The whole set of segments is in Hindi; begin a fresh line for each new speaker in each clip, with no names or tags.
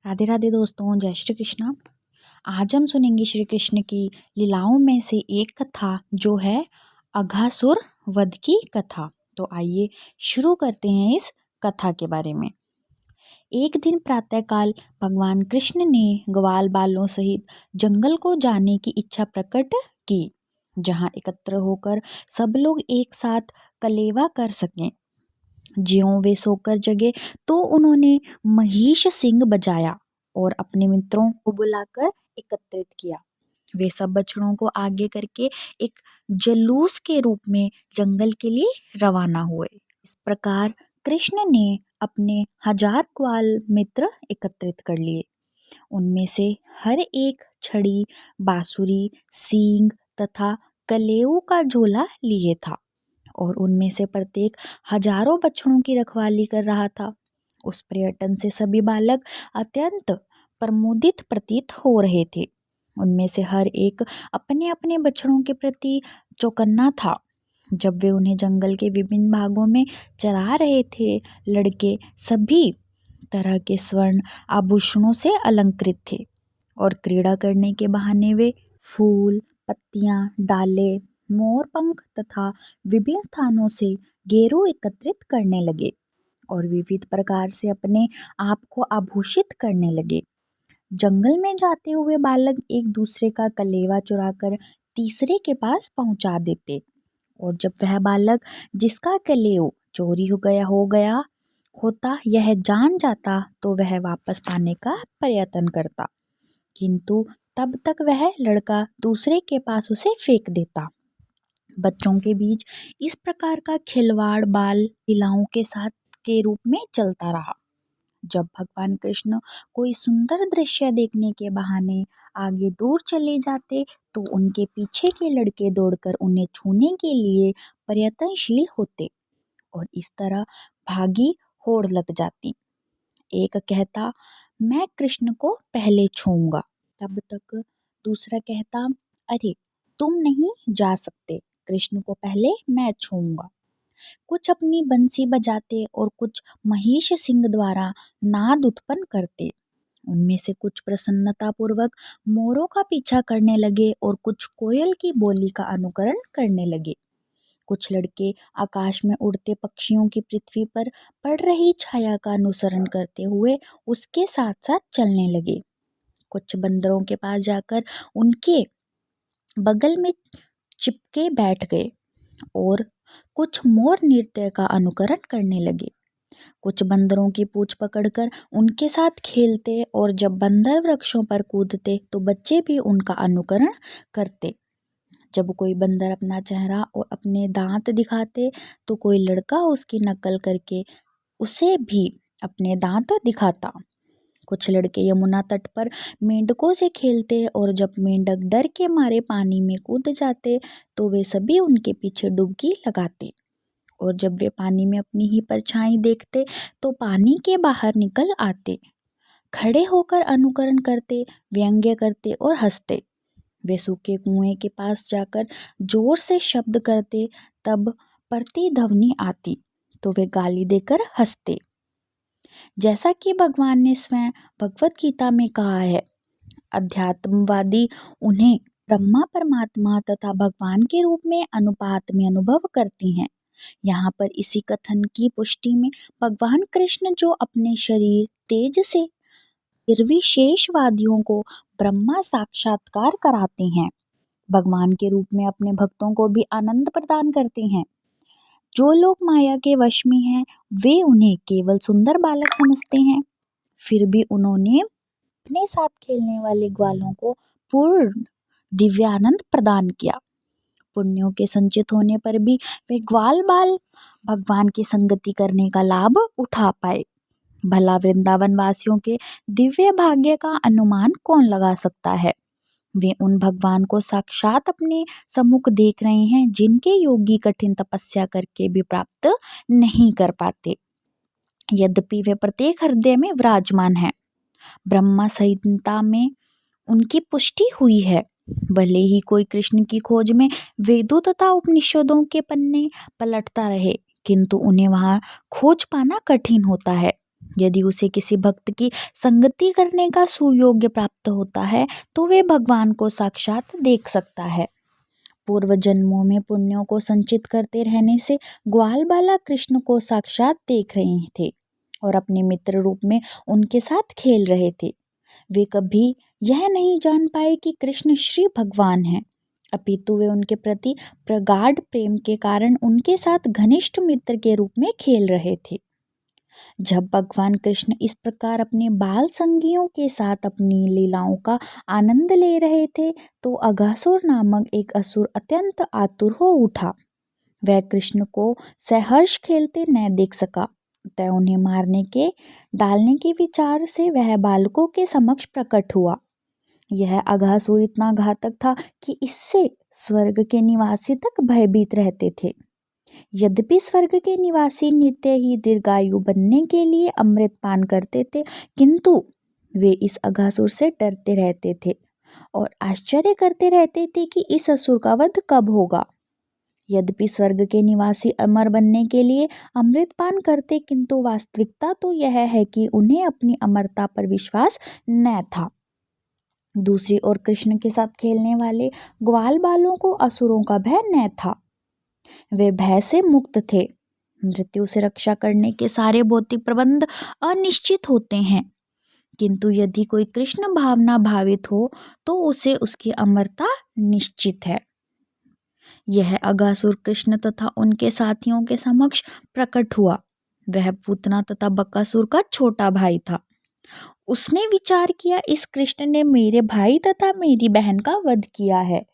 राधे राधे दोस्तों, जय श्री कृष्ण। आज हम सुनेंगे श्री कृष्ण की लीलाओं में से एक कथा जो है अघासुर वध की कथा। तो आइए शुरू करते हैं इस कथा के बारे में। एक दिन प्रातःकाल भगवान कृष्ण ने ग्वाल बालों सहित जंगल को जाने की इच्छा प्रकट की, जहां एकत्र होकर सब लोग एक साथ कलेवा कर सकें। ज्यों वे सोकर जगे तो उन्होंने महिष सिंह बजाया और अपने मित्रों को बुलाकर एकत्रित किया। वे सब बछड़ों को आगे करके एक जुलूस के रूप में जंगल के लिए रवाना हुए। इस प्रकार कृष्ण ने अपने 1000 ग्वाल मित्र एकत्रित कर लिए। उनमें से हर एक छड़ी, बांसुरी, सींग तथा कलेऊ का झोला लिए था और उनमें से प्रत्येक हजारों बछड़ों की रखवाली कर रहा था। उस पर्यटन से सभी बालक अत्यंत प्रमुदित प्रतीत हो रहे थे। उनमें से हर एक अपने अपने बछड़ों के प्रति चौकन्ना था। जब वे उन्हें जंगल के विभिन्न भागों में चरा रहे थे, लड़के सभी तरह के स्वर्ण आभूषणों से अलंकृत थे और क्रीड़ा करने के बहाने वे फूल, पत्तियां, डाले, मोर पंख तथा विभिन्न स्थानों से गेरू एकत्रित करने लगे और विविध प्रकार से अपने आप को आभूषित करने लगे। जंगल में जाते हुए बालक एक दूसरे का कलेवा चुराकर तीसरे के पास पहुंचा देते और जब वह बालक जिसका कलेव चोरी हो गया होता यह जान जाता तो वह वापस पाने का प्रयत्न करता, किंतु तब तक वह लड़का दूसरे के पास उसे फेंक देता। बच्चों के बीच इस प्रकार का खिलवाड़ बाल लीलाओं के साथ के रूप में चलता रहा। जब भगवान कृष्ण कोई सुंदर दृश्य देखने के बहाने आगे दूर चले जाते तो उनके पीछे के लड़के दौड़कर उन्हें छूने के लिए प्रयत्नशील होते और इस तरह भागी होड़ लग जाती। एक कहता, मैं कृष्ण को पहले छूऊंगा, तब तक दूसरा कहता, अरे तुम नहीं जा सकते, कृष्ण को पहले मैं छूऊंगा। कुछ अपनी बंसी बजाते और कुछ महिष सिंह द्वारा नाद उत्पन्न करते। उनमें से कुछ प्रसन्नता पूर्वक मोरों का पीछा करने लगे और कुछ कोयल की बोली का अनुकरण करने लगे। कुछ लड़के आकाश में उड़ते पक्षियों की पृथ्वी पर पड़ रही छाया का अनुसरण करते हुए उसके साथ साथ चलने लगे। कुछ बंदरों के पास जाकर उनके बगल में चिपके बैठ गए और कुछ मोर नृत्य का अनुकरण करने लगे। कुछ बंदरों की पूंछ पकड़कर उनके साथ खेलते और जब बंदर वृक्षों पर कूदते तो बच्चे भी उनका अनुकरण करते। जब कोई बंदर अपना चेहरा और अपने दांत दिखाते तो कोई लड़का उसकी नकल करके उसे भी अपने दांत दिखाता। कुछ लड़के यमुना तट पर मेंढकों से खेलते और जब मेंढक डर के मारे पानी में कूद जाते तो वे सभी उनके पीछे डुबकी लगाते और जब वे पानी में अपनी ही परछाई देखते तो पानी के बाहर निकल आते, खड़े होकर अनुकरण करते, व्यंग्य करते और हंसते। वे सूखे कुएं के पास जाकर जोर से शब्द करते, तब प्रतिध्वनि आती तो वे गाली देकर हंसते। जैसा कि भगवान ने स्वयं भगवत गीता में कहा है, अध्यात्मवादी उन्हें ब्रह्मा परमात्मा तथा भगवान के रूप में अनुपात में अनुभव करती हैं। यहाँ पर इसी कथन की पुष्टि में भगवान कृष्ण जो अपने शरीर तेज से निर्विशेषवादियों को ब्रह्मा साक्षात्कार कराते हैं, भगवान के रूप में अपने भक्तों को भी आनंद प्रदान करते हैं। जो लोग माया के वश में हैं वे उन्हें केवल सुंदर बालक समझते हैं, फिर भी उन्होंने अपने साथ खेलने वाले ग्वालों को पूर्ण दिव्यानंद प्रदान किया। पुण्यों के संचित होने पर भी वे ग्वाल बाल भगवान की संगति करने का लाभ उठा पाए। भला वृंदावन वासियों के दिव्य भाग्य का अनुमान कौन लगा सकता है। वे उन भगवान को साक्षात अपने सम्मुख देख रहे हैं जिनके योगी कठिन तपस्या करके भी प्राप्त नहीं कर पाते, यद्यपि वे प्रत्येक हृदय में विराजमान है। ब्रह्मा संहिता में उनकी पुष्टि हुई है। भले ही कोई कृष्ण की खोज में वेदों तथा उपनिषदों के पन्ने पलटता रहे, किंतु उन्हें वहां खोज पाना कठिन होता है। यदि उसे किसी भक्त की संगति करने का सुयोग्य प्राप्त होता है तो वे भगवान को साक्षात देख सकता है। पूर्व जन्मों में पुण्यों को संचित करते रहने से ग्वाल बाला कृष्ण को साक्षात देख रहे थे और अपने मित्र रूप में उनके साथ खेल रहे थे। वे कभी यह नहीं जान पाए कि कृष्ण श्री भगवान हैं, अपितु वे उनके प्रति प्रगाढ़ प्रेम के कारण उनके साथ घनिष्ठ मित्र के रूप में खेल रहे थे। जब भगवान कृष्ण इस प्रकार अपने बाल संगियों के साथ अपनी लीलाओं का आनंद ले रहे थे तो अघासुर नामक एक असुर अत्यंत आतुर हो उठा। वह कृष्ण को सहर्ष खेलते न देख सका, तय उन्हें मारने के डालने के विचार से वह बालकों के समक्ष प्रकट हुआ। यह अघासुर इतना घातक था कि इससे स्वर्ग के निवासी तक भयभीत रहते थे। यद्यपि स्वर्ग के निवासी नित्य ही दीर्घायु बनने के लिए अमृत पान करते थे, किंतु वे इस अघासुर से डरते रहते थे और आश्चर्य करते रहते थे कि इस असुर का वध कब होगा। यद्यपि स्वर्ग के निवासी अमर बनने के लिए अमृत पान करते, किंतु वास्तविकता तो यह है कि उन्हें अपनी अमरता पर विश्वास न था। दूसरी ओर कृष्ण के साथ खेलने वाले ग्वाल बालों को असुरों का भय न था। वे भय से मुक्त थे। मृत्यु से रक्षा करने के सारे भौतिक प्रबंध अनिश्चित होते हैं, किंतु यदि कोई कृष्ण भावना भावित हो तो उसे उसकी अमरता निश्चित है। यह अघासुर कृष्ण तथा उनके साथियों के समक्ष प्रकट हुआ। वह पूतना तथा बकासुर का छोटा भाई था। उसने विचार किया, इस कृष्ण ने मेरे भाई तथा मेरी बहन का वध किया है,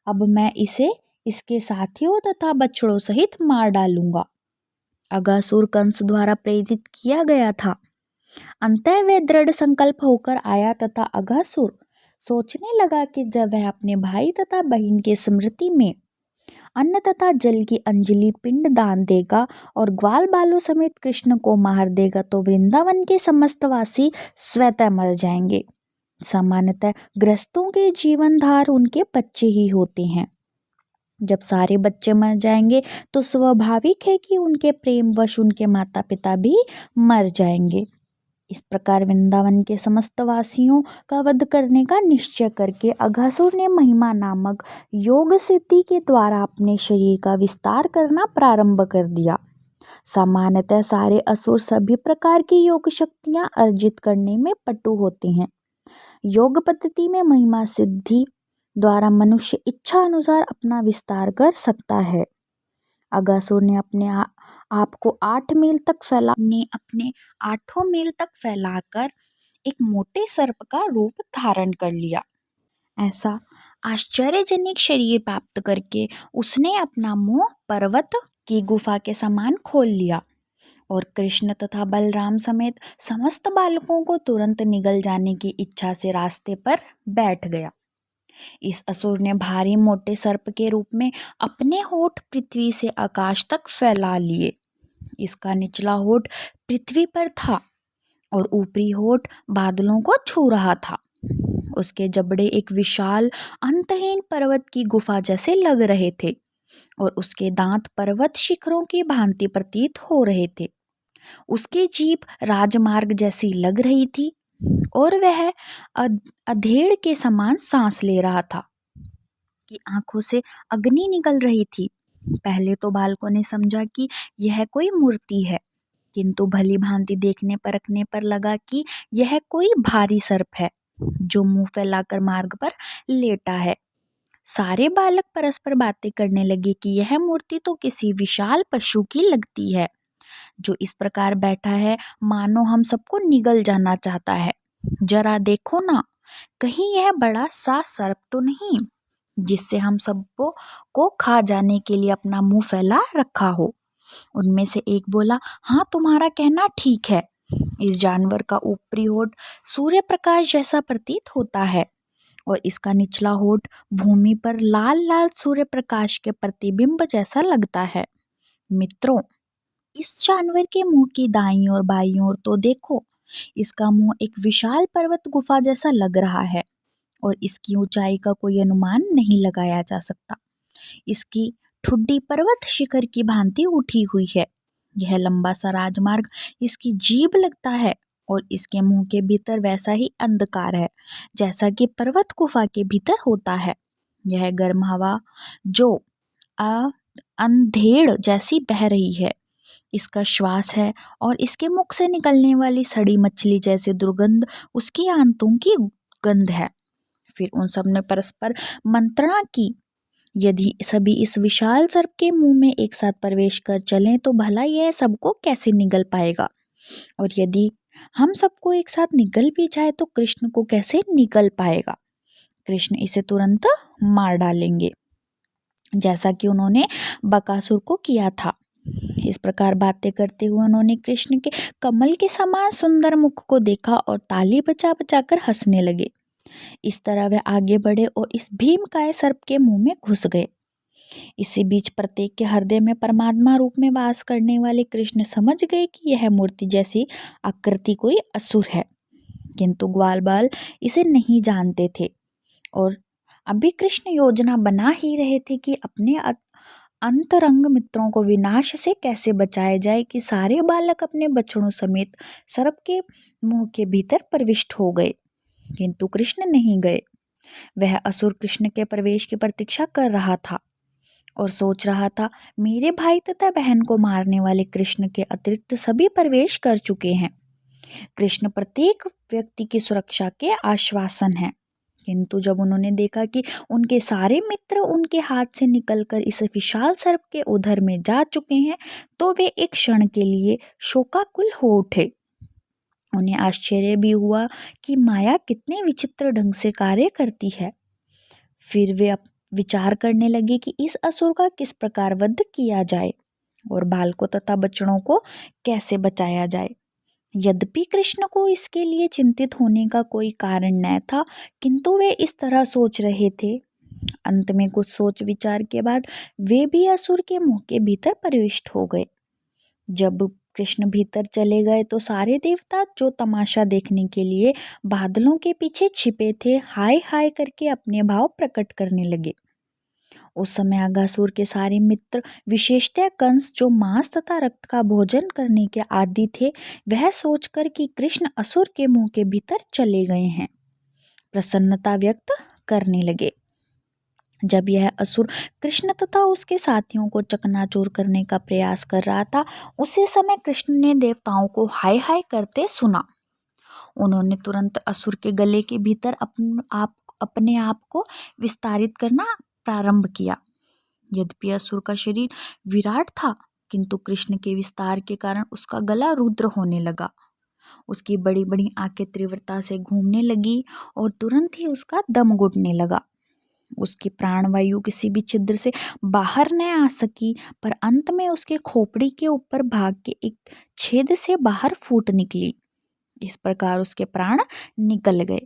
अब मैं इसे इसके साथियों तथा बछड़ों सहित मार डालूंगा। अघासुर कंस द्वारा प्रेरित किया गया था। अंतः वह दृढ़ संकल्प होकर आया तथा अघासुर सोचने लगा कि जब वह अपने भाई तथा बहन की स्मृति में अन्न तथा जल की अंजलि पिंड दान देगा और ग्वाल बालों समेत कृष्ण को मार देगा तो वृंदावन के समस्त वासी स्वतः मर जाएंगे। सामान्यतः गृहस्थों के जीवनधार उनके बच्चे ही होते हैं। जब सारे बच्चे मर जाएंगे तो स्वाभाविक है कि उनके प्रेमवश उनके माता पिता भी मर जाएंगे। इस प्रकार वृंदावन के समस्त वासियों का वध करने का निश्चय करके अघासुर ने महिमा नामक योग सिद्धि के द्वारा अपने शरीर का विस्तार करना प्रारंभ कर दिया। सामान्यतः सारे असुर सभी प्रकार की योग शक्तियां अर्जित करने में पटु होते हैं। योग पद्धति में महिमा सिद्धि द्वारा मनुष्य इच्छा अनुसार अपना विस्तार कर सकता है। अघासुर ने अपने आप को 8 मील तक अपने 8 मील तक फैलाकर एक मोटे सर्प का रूप धारण कर लिया। ऐसा आश्चर्यजनक शरीर प्राप्त करके उसने अपना मुंह पर्वत की गुफा के समान खोल लिया और कृष्ण तथा बलराम समेत समस्त बालकों को तुरंत निगल जाने की इच्छा से रास्ते पर बैठ गया। इस असुर ने भारी मोटे सर्प के रूप में अपने होठ पृथ्वी से आकाश तक फैला लिए। इसका निचला होठ पृथ्वी पर था और ऊपरी होठ बादलों को छू रहा था। उसके जबड़े एक विशाल अंतहीन पर्वत की गुफा जैसे लग रहे थे और उसके दांत पर्वत शिखरों की भांति प्रतीत हो रहे थे। उसकी जीभ राजमार्ग जैसी लग रही थी और वह अधेड़ के समान सांस ले रहा था कि आंखों से अग्नि निकल रही थी। पहले तो बालकों ने समझा कि यह कोई मूर्ति है, किंतु भली भांति देखने परखने पर लगा कि यह कोई भारी सर्प है जो मुंह फैलाकर मार्ग पर लेटा है। सारे बालक परस्पर बातें करने लगे कि यह मूर्ति तो किसी विशाल पशु की लगती है जो इस प्रकार बैठा है मानो हम सबको निगल जाना चाहता है। जरा देखो ना, कहीं यह बड़ा सा सर्प तो नहीं जिससे हम सबको को खा जाने के लिए अपना मुंह फैला रखा हो। उनमें से एक बोला, हाँ तुम्हारा कहना ठीक है। इस जानवर का ऊपरी होठ सूर्य प्रकाश जैसा प्रतीत होता है और इसका निचला होठ भूमि पर लाल लाल सूर्य प्रकाश के प्रतिबिंब जैसा लगता है। मित्रों, इस जानवर के मुंह की दाईं और बाईं ओर तो देखो, इसका मुंह एक विशाल पर्वत गुफा जैसा लग रहा है और इसकी ऊंचाई का कोई अनुमान नहीं लगाया जा सकता। इसकी ठुड्डी पर्वत शिखर की भांति उठी हुई है यह लंबा सा राजमार्ग इसकी जीभ लगता है और इसके मुंह के भीतर वैसा ही अंधकार है जैसा कि पर्वत गुफा के भीतर होता है। यह गर्म हवा जो अंधेड़ जैसी बह रही है, इसका श्वास है, और इसके मुख से निकलने वाली सड़ी मछली जैसी दुर्गंध उसकी आंतों की गंध है। फिर उन सब ने परस्पर मंत्रणा की, यदि सभी इस विशाल सर्प के मुंह में एक साथ प्रवेश कर चलें तो भला यह सबको कैसे निगल पाएगा, और यदि हम सबको एक साथ निगल भी जाए तो कृष्ण को कैसे निगल पाएगा। कृष्ण इसे तुरंत मार डालेंगे, जैसा कि उन्होंने बकासुर को किया था। इस प्रकार बातें करते हुए उन्होंने कृष्ण के कमल के समान सुंदर मुख को देखा और ताली बजा बजा कर हंसने लगे। इस तरह वे आगे बढ़े और इस भीमकाय सर्प के मुंह में घुस गए। इसी बीच प्रत्येक के हृदय में परमात्मा रूप में वास करने वाले कृष्ण समझ गए कि यह मूर्ति जैसी आकृति कोई असुर है, किंतु ग्वाल बाल इसे नहीं जानते थे और अभी कृष्ण योजना बना ही रहे थे कि अपने अंतरंग मित्रों को विनाश से कैसे बचाया जाए कि सारे बालक अपने बछड़ों समेत सर्प के मुंह के भीतर प्रविष्ट हो गए, किंतु कृष्ण नहीं गए। वह असुर कृष्ण के प्रवेश की प्रतीक्षा कर रहा था और सोच रहा था, मेरे भाई तथा बहन को मारने वाले कृष्ण के अतिरिक्त सभी प्रवेश कर चुके हैं। कृष्ण प्रत्येक व्यक्ति की सुरक्षा के आश्वासन है। किंतु जब उन्होंने देखा कि उनके सारे मित्र उनके हाथ से निकलकर इस विशाल सर्प के उधर में जा चुके हैं, तो वे एक क्षण के लिए शोकाकुल हो उठे। उन्हें आश्चर्य भी हुआ कि माया कितने विचित्र ढंग से कार्य करती है। फिर वे विचार करने लगे कि इस असुर का किस प्रकार वध किया जाए और बालकों तथा बच्चों को कैसे बचाया जाए। यद्यपि कृष्ण को इसके लिए चिंतित होने का कोई कारण न था, किंतु वे इस तरह सोच रहे थे। अंत में कुछ सोच विचार के बाद वे भी असुर के मुंह के भीतर प्रविष्ट हो गए। जब कृष्ण भीतर चले गए तो सारे देवता जो तमाशा देखने के लिए बादलों के पीछे छिपे थे, हाय हाय करके अपने भाव प्रकट करने लगे। उस समय अगासुर के सारे मित्र, विशेषतः कंस जो मांस तथा रक्त का भोजन करने के आदी थे, वह सोचकर कि कृष्ण असुर के मुंह के भीतर चले गए हैं, प्रसन्नता व्यक्त करने लगे। जब यह असुर कृष्ण तथा उसके साथियों को चकनाचूर करने का प्रयास कर रहा था, उसी समय कृष्ण ने देवताओं को हाय हाय करते सुना। उन्होंने तुरंत असुर के गले के भीतर अपने आप को विस्तारित करना प्रारंभ किया। यद्यपि असुर का शरीर विराट था, किंतु कृष्ण के विस्तार के कारण उसका गला रुद्र होने लगा। उसकी बड़ी बड़ी आंखें तीव्रता से घूमने लगी और तुरंत ही उसका दम घुटने लगा। उसकी प्राणवायु किसी भी छिद्र से बाहर न आ सकी, पर अंत में उसके खोपड़ी के ऊपर भाग के एक छेद से बाहर फूट निकली। इस प्रकार उसके प्राण निकल गए।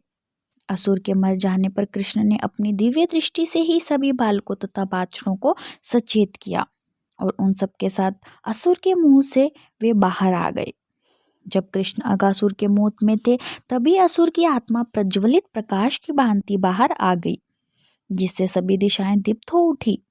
असुर के मर जाने पर कृष्ण ने अपनी दिव्य दृष्टि से ही सभी बालकों तथा बाछड़ों को सचेत किया और उन सब के साथ असुर के मुंह से वे बाहर आ गए। जब कृष्ण अगासुर के मुंह में थे, तभी असुर की आत्मा प्रज्वलित प्रकाश की भांति बाहर आ गई, जिससे सभी दिशाएं दीप्त हो उठी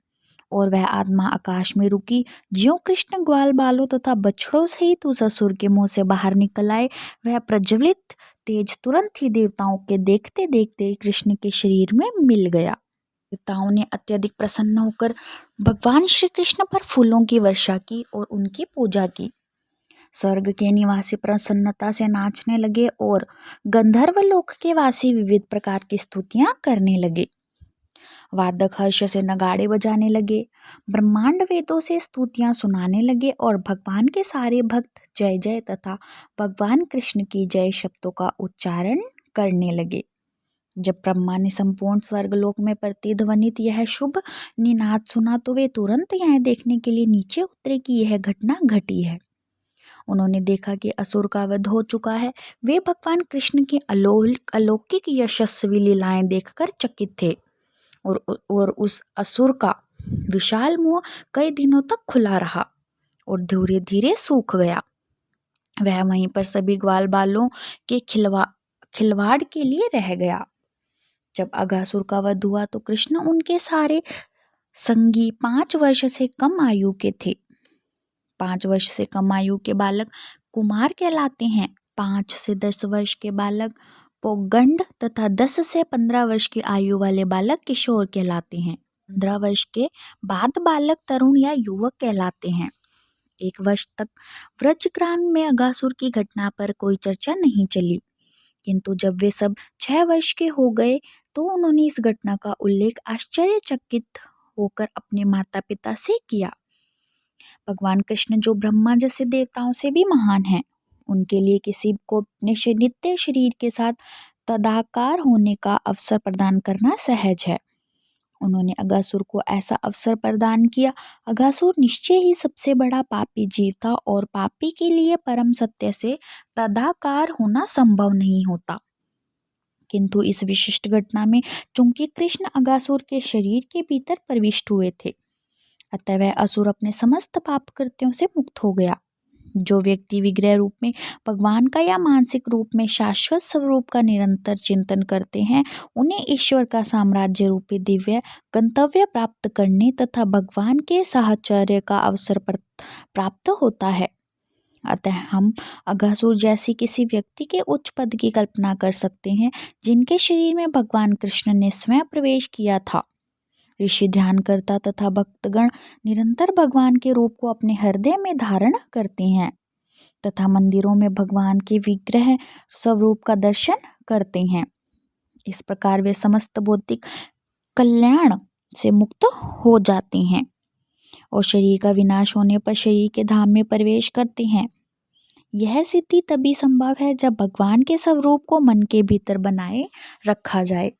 और वह आत्मा आकाश में रुकी। ज्यों कृष्ण ग्वाल बालों तथा बछड़ों सहित उस असुर के मुंह से बाहर निकल आए, वह प्रज्वलित तेज तुरंत ही देवताओं के देखते देखते कृष्ण के शरीर में मिल गया। देवताओं ने अत्यधिक प्रसन्न होकर भगवान श्री कृष्ण पर फूलों की वर्षा की और उनकी पूजा की। स्वर्ग के निवासी प्रसन्नता से नाचने लगे और गंधर्व लोक के वासी विविध प्रकार की स्तुतियां करने लगे। वादक हर्ष से नगाड़े बजाने लगे, ब्रह्मांड वेदों से स्तुतियां सुनाने लगे और भगवान के सारे भक्त जय जय तथा भगवान कृष्ण की जय शब्दों का उच्चारण करने लगे। जब ब्रह्मा ने संपूर्ण स्वर्गलोक में प्रतिध्वनित यह शुभ निनाद सुना, तो वे तुरंत यह देखने के लिए नीचे उतरे कि यह घटना घटी है। उन्होंने देखा कि असुर का वध हो चुका है। वे भगवान कृष्ण की अलौकिक यशस्वी लीलाएं देखकर चकित थे और उस असुर का विशाल मुंह कई दिनों तक खुला रहा और धीरे धीरे सूख गया। वह वहीं पर सभी ग्वाल बालों के खिलवाड़ के लिए रह गया। जब अगासुर का वध हुआ तो कृष्ण उनके सारे संगी 5 वर्ष से कम आयु के थे। 5 वर्ष से कम आयु के बालक कुमार कहलाते हैं। 5 से 10 वर्ष के बालक पौगंड तथा 10 से 15 वर्ष की आयु वाले बालक किशोर कहलाते हैं। 15 वर्ष के बाद बालक तरुण या युवक कहलाते हैं। 1 वर्ष तक व्रजग्राम में अगासुर की घटना पर कोई चर्चा नहीं चली, किंतु जब वे सब 6 वर्ष के हो गए तो उन्होंने इस घटना का उल्लेख आश्चर्यचकित होकर अपने माता पिता से किया। भगवान कृष्ण जो ब्रह्मा जैसे देवताओं से भी महान हैं, उनके लिए किसी को अपने नित्य शरीर के साथ तदाकार होने का अवसर प्रदान करना सहज है। उन्होंने अगासुर को ऐसा अवसर प्रदान किया। अगासुर निश्चय ही सबसे बड़ा पापी जीव था और पापी के लिए परम सत्य से तदाकार होना संभव नहीं होता। किंतु इस विशिष्ट घटना में चूंकि कृष्ण अगासुर के शरीर के भीतर प्रविष्ट हुए थे, अतः वह असुर अपने समस्त पाप कृत्यों से मुक्त हो गया। जो व्यक्ति विग्रह रूप में भगवान का या मानसिक रूप में शाश्वत स्वरूप का निरंतर चिंतन करते हैं, उन्हें ईश्वर का साम्राज्य रूपी दिव्य गंतव्य प्राप्त करने तथा भगवान के साहचर्य का अवसर प्राप्त होता है। अतः हम अगासुर जैसी किसी व्यक्ति के उच्च पद की कल्पना कर सकते हैं, जिनके शरीर में भगवान कृष्ण ने स्वयं प्रवेश किया था। ऋषि ध्यानकर्ता तथा भक्तगण निरंतर भगवान के रूप को अपने हृदय में धारण करते हैं तथा मंदिरों में भगवान के विग्रह स्वरूप का दर्शन करते हैं। इस प्रकार वे समस्त भौतिक कल्याण से मुक्त हो जाते हैं और शरीर का विनाश होने पर शरीर के धाम में प्रवेश करते हैं। यह सिद्धि तभी संभव है जब भगवान के स्वरूप को मन के भीतर बनाए रखा जाए।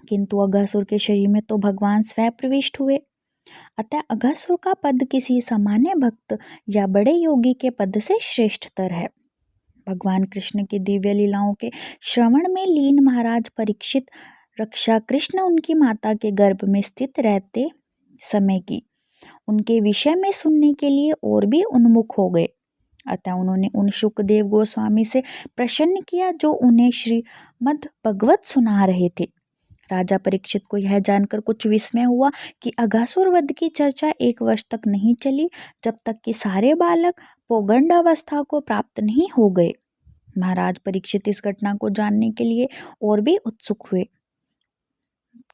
किंतु अगासुर के शरीर में तो भगवान स्वयं प्रविष्ट हुए, अतः अगासुर का पद किसी सामान्य भक्त या बड़े योगी के पद से श्रेष्ठतर है। भगवान कृष्ण की दिव्य लीलाओं के श्रवण में लीन महाराज परीक्षित रक्षा कृष्ण उनकी माता के गर्भ में स्थित रहते समय की उनके विषय में सुनने के लिए और भी उन्मुख हो गए। अतः उन्होंने उन शुकदेव गोस्वामी से प्रश्न किया जो उन्हें श्रीमद् भगवत सुना रहे थे। राजा परीक्षित को यह जानकर कुछ विस्मय हुआ कि अगासुर वध की चर्चा 1 वर्ष तक नहीं चली, जब तक कि सारे बालक पौगंड अवस्था को प्राप्त नहीं हो गए। महाराज परीक्षित इस घटना को जानने के लिए और भी उत्सुक हुए,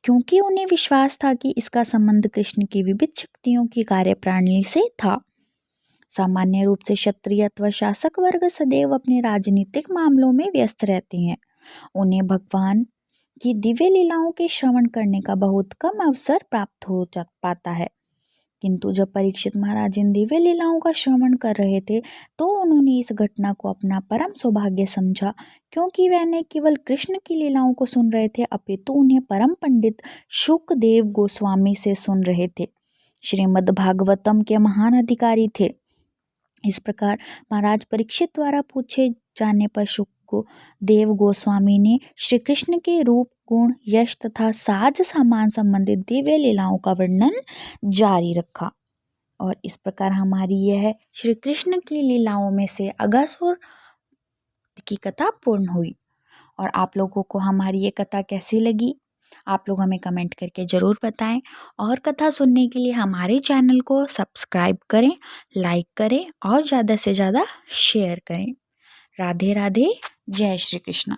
क्योंकि उन्हें विश्वास था कि इसका संबंध कृष्ण की विविध शक्तियों की कार्यप्रणाली से था। सामान्य रूप से क्षत्रिय अथवा शासक वर्ग सदैव अपने राजनीतिक मामलों में व्यस्त रहते हैं। उन्हें भगवान की दिव्य लीलाओं के श्रवण करने का बहुत कम अवसर प्राप्त हो पाता है। किंतु जब परीक्षित महाराज इन दिव्य लीलाओं का श्रवण कर रहे थे तो उन्होंने इस घटना को अपना परम सौभाग्य समझा, क्योंकि वे न केवल कृष्ण की लीलाओं को सुन रहे थे अपितु उन्हें परम पंडित शुकदेव गोस्वामी से सुन रहे थे। श्रीमद् भागवतम के महान अधिकारी थे। इस प्रकार महाराज परीक्षित द्वारा पूछे जाने पर शुकदेव गोस्वामी ने श्री कृष्ण के रूप, गुण, यश तथा साज सामान संबंधित दिव्य लीलाओं का वर्णन जारी रखा। और इस प्रकार हमारी यह श्री कृष्ण की लीलाओं में से अगासुर की कथा पूर्ण हुई। और आप लोगों को हमारी ये कथा कैसी लगी, आप लोग हमें कमेंट करके ज़रूर बताएं। और कथा सुनने के लिए हमारे चैनल को सब्सक्राइब करें, लाइक करें और ज़्यादा से ज़्यादा शेयर करें। राधे राधे, जय श्री कृष्ण।